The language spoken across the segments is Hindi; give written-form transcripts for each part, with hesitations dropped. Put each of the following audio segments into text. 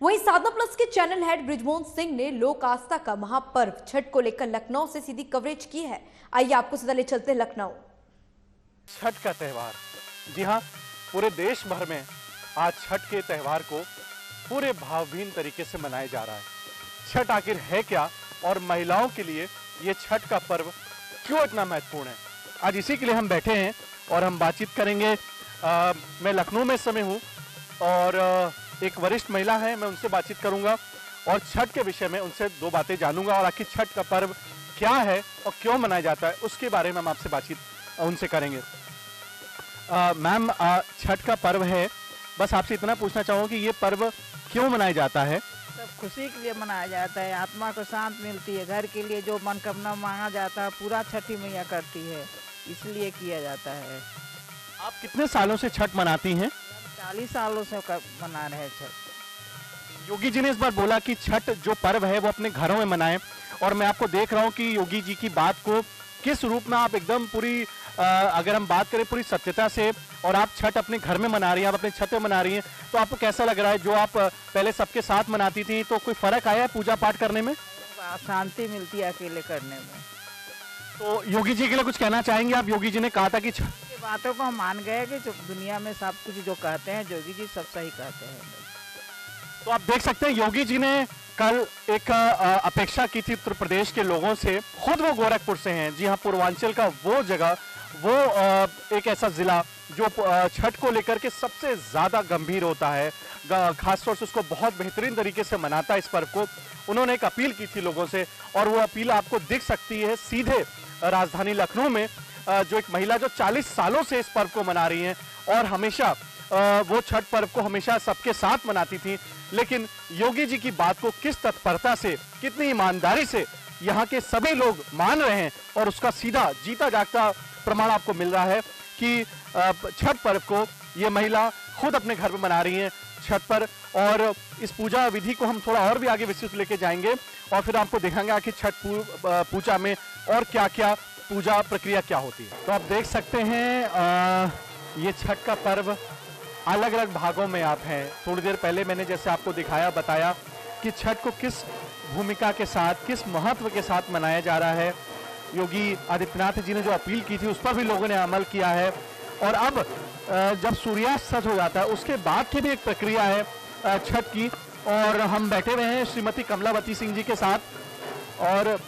वहीं साधना प्लस के चैनल हेड ब्रिजमोहन सिंह ने लोक आस्था का महापर्व छठ को लेकर लखनऊ से सीधी कवरेज की है। आइए आपको सीधा ले चलते हैं लखनऊ। छठ का त्यौहार, जी हाँ, पूरे देश भर में आज छठ के त्यौहार को पूरे भावभीन तरीके से मनाया जा रहा है। छठ आखिर है क्या और महिलाओं के लिए ये छठ का पर्व क्यों इतना महत्वपूर्ण है, आज इसी के लिए हम बैठे हैं और हम बातचीत करेंगे। मैं लखनऊ में इस समय हूँ और एक वरिष्ठ महिला है, मैं उनसे बातचीत करूंगा और छठ के विषय में उनसे दो बातें जानूंगा और आखिर छठ का पर्व क्या है और क्यों मनाया जाता है उसके बारे में हम आपसे बातचीत उनसे करेंगे। मैम, छठ का पर्व है, बस आपसे इतना पूछना चाहूँगा कि ये पर्व क्यों मनाया जाता है? सब खुशी के लिए मनाया जाता है, आत्मा को शांत मिलती है, घर के लिए जो मनोकामना मांगा जाता है पूरा छठी मैया करती है, इसलिए किया जाता है। आप कितने सालों से छठ मनाती हैं? 40 सालों से मना रहे हैं छठ। योगी जी ने इस बार बोला कि छठ जो पर्व है वो अपने घरों में मनाएं और मैं आपको देख रहा हूँ कि योगी जी की बात को किस रूप में आप एकदम पूरी अगर हम बात करें पूरी सत्यता से, और आप छठ अपने घर में मना रही हैं, आप अपने छत में मना रही हैं, तो आपको कैसा लग रहा है? जो आप पहले सबके साथ मनाती थी तो कोई फर्क आया है पूजा पाठ करने में? शांति मिलती है अकेले करने में। तो योगी जी के लिए कुछ कहना चाहेंगे आप? योगी जी ने कहा था कि की बातों को हम मान गए कि जो दुनिया में सब कुछ जो कहते हैं योगी जी सब सही कहते हैं। तो आप देख सकते हैं योगी जी ने कल एक अपेक्षा की थी उत्तर प्रदेश के लोगों से। खुद वो गोरखपुर से हैं, जी हाँ, पूर्वांचल का वो जगह, वो एक ऐसा जिला जो छठ को लेकर के सबसे ज्यादा गंभीर होता है, खासतौर से उसको बहुत बेहतरीन तरीके से मनाता है इस पर्व को। उन्होंने एक अपील की थी लोगों से और वो अपील आपको दिख सकती है सीधे राजधानी लखनऊ में। जो एक महिला जो 40 सालों से इस पर्व को मना रही हैं और हमेशा वो छठ पर्व को हमेशा सबके साथ मनाती थी, लेकिन योगी जी की बात को किस तत्परता से, कितनी ईमानदारी से यहाँ के सभी लोग मान रहे हैं और उसका सीधा जीता जागता प्रमाण आपको मिल रहा है कि छठ पर्व को ये महिला खुद अपने घर में मना रही हैं छठ पर। और इस पूजा विधि को हम थोड़ा और भी आगे विस्तृत लेके जाएंगे और फिर आपको दिखाएंगे कि छठ पूजा में और क्या क्या पूजा प्रक्रिया क्या होती है। तो आप देख सकते हैं ये छठ का पर्व अलग अलग भागों में आप हैं। थोड़ी देर पहले मैंने जैसे आपको दिखाया, बताया कि छठ को किस भूमिका के साथ, किस महत्व के साथ मनाया जा रहा है। योगी आदित्यनाथ जी ने जो अपील की थी उस पर भी लोगों ने अमल किया है। और अब जब सूर्यास्त सज हो जाता है उसके बाद की भी एक प्रक्रिया है छठ की, और हम बैठे हुए हैं श्रीमती कमलावती सिंह जी के साथ और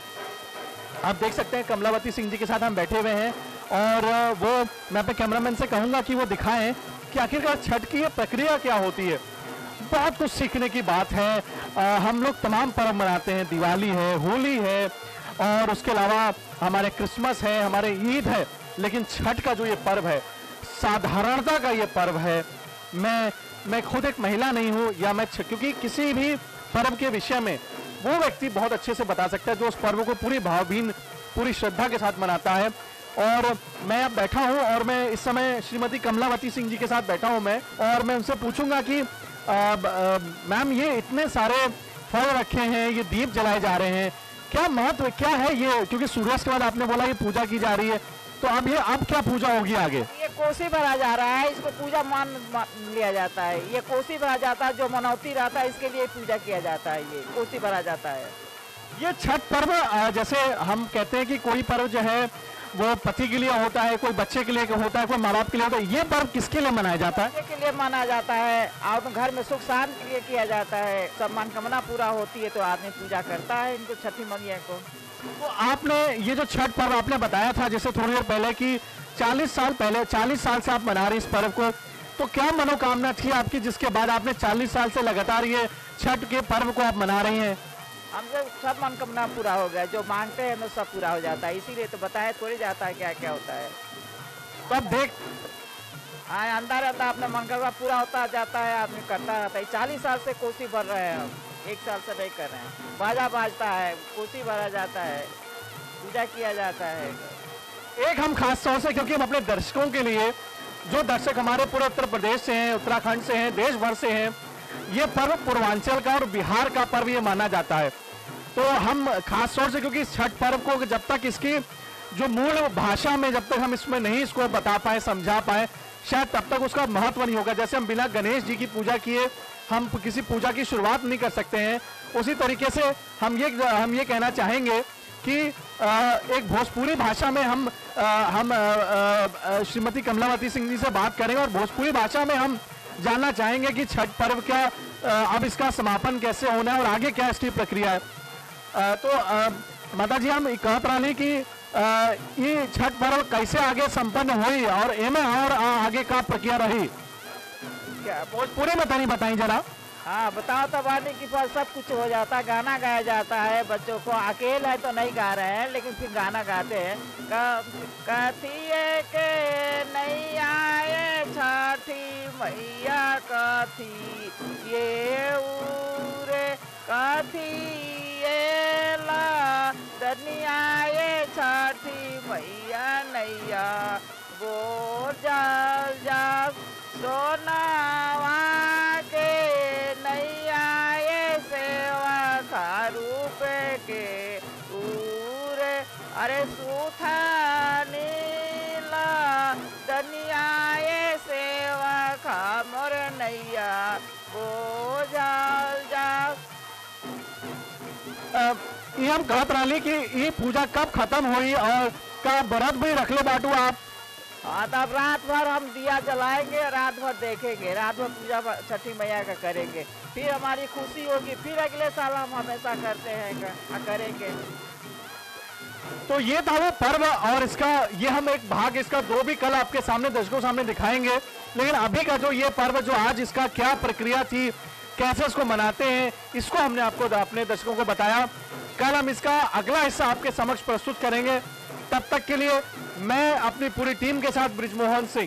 आप देख सकते हैं कमलावती सिंह जी के साथ हम बैठे हुए हैं और वो, मैं अपने कैमरामैन से कहूँगा कि वो दिखाएं कि आखिरकार छठ की ये प्रक्रिया क्या होती है। बहुत कुछ सीखने की बात है। हम लोग तमाम पर्व मनाते हैं, दिवाली है, होली है और उसके अलावा हमारे क्रिसमस है, हमारे ईद है, लेकिन छठ का जो ये पर्व है, साधारणता का ये पर्व है। मैं खुद एक महिला नहीं हूँ या क्योंकि किसी भी पर्व के विषय में वो व्यक्ति बहुत अच्छे से बता सकता है जो उस पर्व को पूरी भावभीन, पूरी श्रद्धा के साथ मनाता है। और मैं अब बैठा हूं और मैं इस समय श्रीमती कमलावती सिंह जी के साथ बैठा हूं मैं, और मैं उनसे पूछूंगा कि मैम, ये इतने सारे फल रखे हैं, ये दीप जलाए जा रहे हैं, क्या महत्व क्या है ये? क्योंकि सूर्यास्त के बाद आपने बोला ये पूजा की जा रही है, तो अब क्या पूजा होगी आगे? ये कोसी भरा जा रहा है, इसको पूजा मान लिया जाता है। ये कोसी भरा जाता है, जो मनौती रहता है इसके लिए पूजा किया जाता है, ये कोसी भरा जाता है। ये छठ पर्व, जैसे हम कहते हैं कि कोई पर्व जो है वो पति के लिए होता है, कोई बच्चे के लिए होता है, कोई माँ बाप के लिए होता है, ये पर्व किसके लिए मनाया जाता है? बच्चे के लिए मनाया जाता है और घर में सुख शांति के लिए किया जाता है। सब मनोकामना पूरा होती है तो आदमी पूजा करता है इनको, छठी मैया को। तो आपने ये जो छठ पर्व आपने बताया था जैसे थोड़ी देर पहले कि 40 साल से आप मना रही इस पर्व को, तो क्या मनोकामना थी आपकी जिसके बाद आपने 40 साल से लगातार ये छठ के पर्व को आप मना रही हैं? हमसे सब मनोकामना पूरा हो गया, जो मांगते हैं तो सब पूरा हो जाता है, इसीलिए तो बताया थोड़ी जाता है क्या क्या होता है। तो अब देख, हाँ, अंदर अपना मनोकामना पूरा होता जाता है, आदमी करता रहता है। 40 साल से कोसी भर रहे हैं हम, एक साल से नहीं कर रहे हैं। बाजा बाजता है, कोसी भरा जाता है, पूजा किया जाता है। एक हम खास तौर से, क्योंकि हम अपने दर्शकों के लिए, जो दर्शक हमारे पूरे उत्तर प्रदेश से हैं, उत्तराखंड से हैं, देश भर से हैं, ये पर्व पूर्वांचल का और बिहार का पर्व ये माना जाता है, तो हम खास तौर से, क्योंकि छठ पर्व को जब तक इसकी जो मूल भाषा में जब तक हम इसमें नहीं इसको बता पाए, समझा पाए, शायद तब तक उसका महत्व नहीं होगा। जैसे हम बिना गणेश जी की पूजा किए हम किसी पूजा की शुरुआत नहीं कर सकते हैं, उसी तरीके से हम ये कहना चाहेंगे कि एक भोजपुरी भाषा में हम श्रीमती कमलावती सिंह जी से बात करेंगे और भोजपुरी भाषा में हम जानना चाहेंगे कि छठ पर्व का अब इसका समापन कैसे होना है और आगे क्या इसकी प्रक्रिया है। तो माता जी हम कहत रही कि ये छठ पर्व कैसे आगे संपन्न हुई और एमे और आगे का प्रक्रिया रही, क्या भोजपुरी में तनी बताई जरा। हाँ बताओ तो बानी की पर सब कुछ हो जाता है, गाना गाया जाता है बच्चों को, अकेले है तो नहीं गा रहे हैं लेकिन फिर गाना गाते हैं। कथिए के नहीं आए छठी मैया कथी ये उरे कथी ये ला दनियाए छठी मैया नैया गोर जाल जाल सोनावा के नैया ये सेवा खारू पे के पूरे अरे सूथा नीला दनिया ये सेवा खा मोर नैया गो जाल जाल। ये हम कहत रही कि ये पूजा कब खत्म हुई और का व्रत भी रखले बाटू आप। हाँ तब रात भर हम दिया जलाएंगे, रात भर देखेंगे, रात भर पूजा छठी मैया का करेंगे, फिर हमारी खुशी होगी, फिर अगले साल हम हमेशा करते हैं करेंगे। तो ये था वो पर्व और इसका ये हम एक भाग इसका दो भी कल आपके सामने दर्शकों सामने दिखाएंगे, लेकिन अभी का जो ये पर्व जो आज इसका क्या प्रक्रिया थी, कैसे इसको मनाते हैं, इसको हमने आपको अपने दर्शकों को बताया। कल हम इसका अगला हिस्सा आपके समक्ष प्रस्तुत करेंगे। तब तक के लिए मैं अपनी पूरी टीम के साथ ब्रिजमोहन सिंह